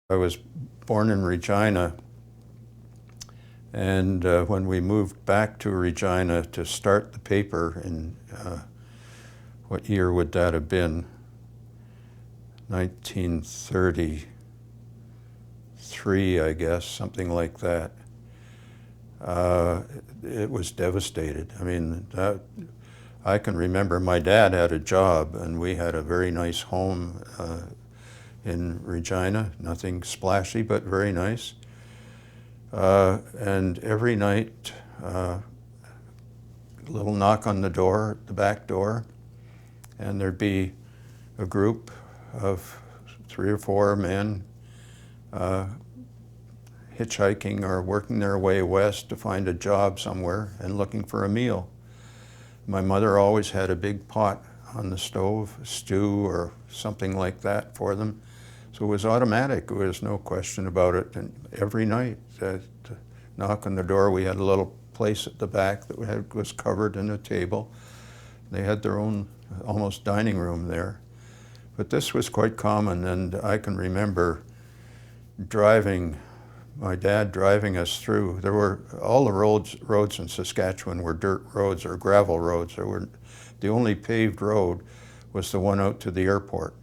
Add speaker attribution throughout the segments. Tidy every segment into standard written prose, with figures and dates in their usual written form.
Speaker 1: I was born in Regina, and when we moved back to Regina to start the paper in, what year would that have been? 1933, I guess, something like that. It was devastated. I mean, I can remember my dad had a job, and we had a very nice home in Regina, nothing splashy, but very nice. And every night, a little knock on the door, the back door, and there'd be a group of 3 or 4 men hitchhiking or working their way west to find a job somewhere and looking for a meal. My mother always had a big pot on the stove, stew or something like that for them. So it was automatic, there was no question about it. And every night, to knock on the door, we had a little place at the back that was covered in a table. They had their own almost dining room there. But this was quite common, and I can remember my dad driving us through. All the roads in Saskatchewan were dirt roads or gravel roads. The only paved road was the one out to the airport.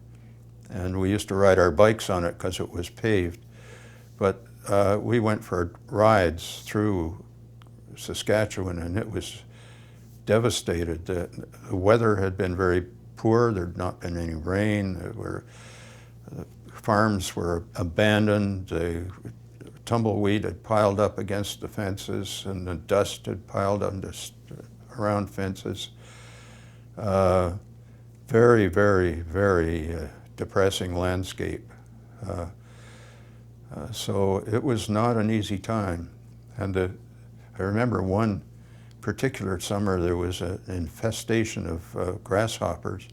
Speaker 1: And we used to ride our bikes on it because it was paved. But we went for rides through Saskatchewan, and it was devastated. The weather had been very poor. There had not been any rain. The farms were abandoned. The tumbleweed had piled up against the fences, and the dust had piled up around fences. Very, very, very depressing landscape. So it was not an easy time. And I remember one particular summer there was an infestation of grasshoppers,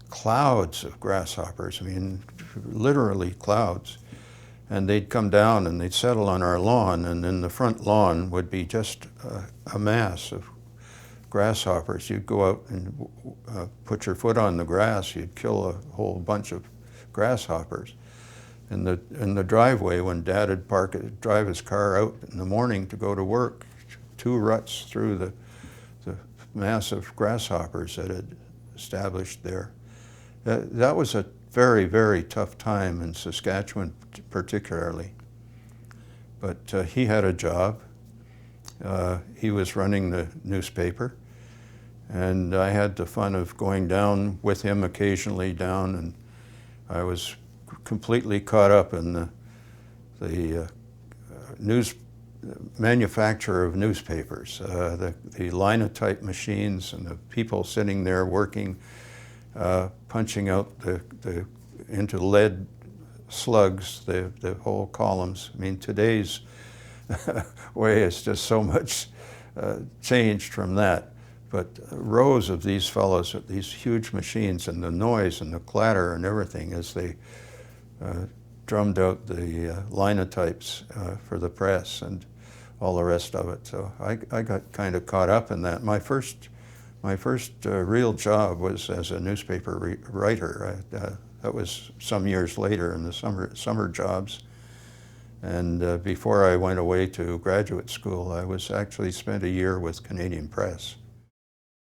Speaker 1: clouds of grasshoppers, I mean, literally clouds. And they'd come down and they'd settle on our lawn, and then the front lawn would be just a mass of grasshoppers. You'd go out and put your foot on the grass, you'd kill a whole bunch of grasshoppers. In the driveway, when Dad would drive his car out in the morning to go to work, 2 ruts through the mass of grasshoppers that had established there. That was a very, very tough time in Saskatchewan particularly. But he had a job. He was running the newspaper, and I had the fun of going down with him occasionally down, and I was completely caught up in the manufacture of newspapers, the linotype machines and the people sitting there working, punching out into lead slugs the whole columns. I mean, today's way is just so much changed from that. But rows of these fellows at these huge machines, and the noise and the clatter and everything as they drummed out the linotypes for the press and all the rest of it. So I got kind of caught up in that. My first real job was as a newspaper writer. That was some years later in the summer jobs. And before I went away to graduate school, I was actually spent a year with Canadian Press.